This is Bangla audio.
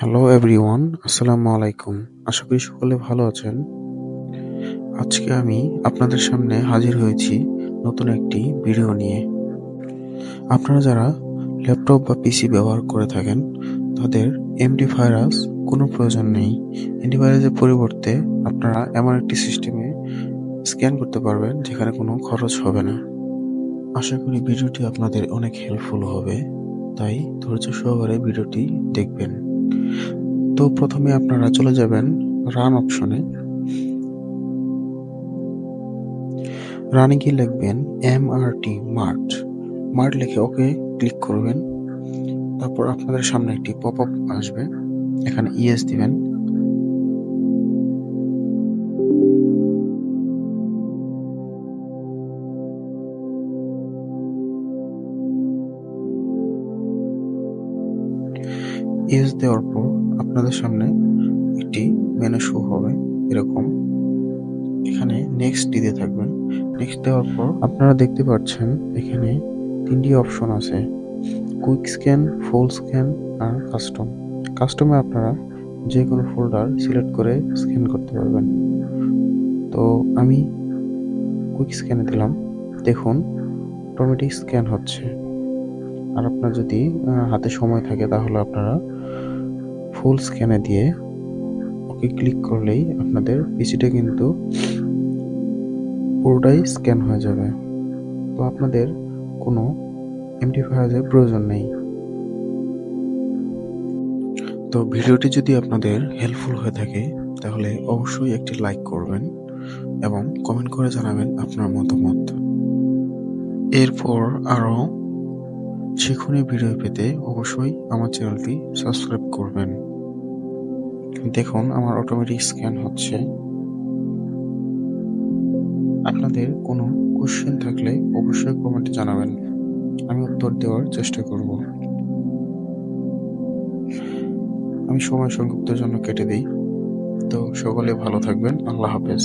হ্যালো এভরিওয়ান, আসসালামু আলাইকুম। আশা করি সকলে ভালো আছেন। আজকে আমি আপনাদের সামনে হাজির হয়েছি নতুন একটি ভিডিও নিয়ে। আপনারা যারা ল্যাপটপ বা পিসি ব্যবহার করে থাকেন, তাদের অ্যান্টিভাইরাস কোনো প্রয়োজন নেই। অ্যান্টিভাইরাসের পরিবর্তে আপনারা এমন একটি সিস্টেমে স্ক্যান করতে পারবেন যেখানে কোনো খরচ হবে না। আশা করি ভিডিওটি আপনাদের অনেক হেল্পফুল হবে, তাই ধৈর্য সহকারে ভিডিওটি দেখবেন। তো প্রথমে আপনারা চলে যাবেন রান অপশনে। রানে গিয়ে লিখবেন এমআরটি মার্ট লিখে ওকে ক্লিক করবেন। তারপর আপনাদের সামনে একটি পপআপ আসবে, এখানে ইয়েস দিবেন। ইয়েস দেওয়ার পর আপনাদের সামনে একটি মেনু শো হবে এরকম। এখানে নেক্সট দিতে থাকবেন। নেক্সট দেওয়ার পর আপনারা দেখতে পাচ্ছেন এখানে তিনটি অপশন আছে, কুইক স্ক্যান, ফুল স্ক্যান আর কাস্টম। কাস্টমে আপনারা যে কোনো ফোল্ডার সিলেক্ট করে স্ক্যান করতে পারবেন। তো আমি কুইক স্ক্যানে দিলাম। দেখুন অটোমেটিক স্ক্যান হচ্ছে। আর আপনার যদি হাতে সময় থাকে তাহলে আপনারা ফুল স্ক্যানে দিয়ে ওকে ক্লিক করলেই আপনাদের পিসিটা কিন্তু পুরোটাই স্ক্যান হয়ে যাবে। তো আপনাদের কোনো অ্যান্টিভাইরাসের প্রয়োজন নেই। তো ভিডিওটি যদি আপনাদের হেল্পফুল হয়ে থাকে তাহলে অবশ্যই একটি লাইক করবেন এবং কমেন্ট করে জানাবেন আপনার মতামত। এরপর আরও শিক্ষণীয় ভিডিও পেতে অবশ্যই আমার চ্যানেলটি সাবস্ক্রাইব করবেন। দেখুন আমার অটোমেটিক স্ক্যান হচ্ছে। আপনাদের কোনো কোশ্চেন থাকলে অবশ্যই কমেন্টে জানাবেন, আমি উত্তর দেওয়ার চেষ্টা করব। আমি সময় সংক্ষিপ্তের জন্য কেটে দিই। তো সকলে ভালো থাকবেন। আল্লাহ হাফেজ।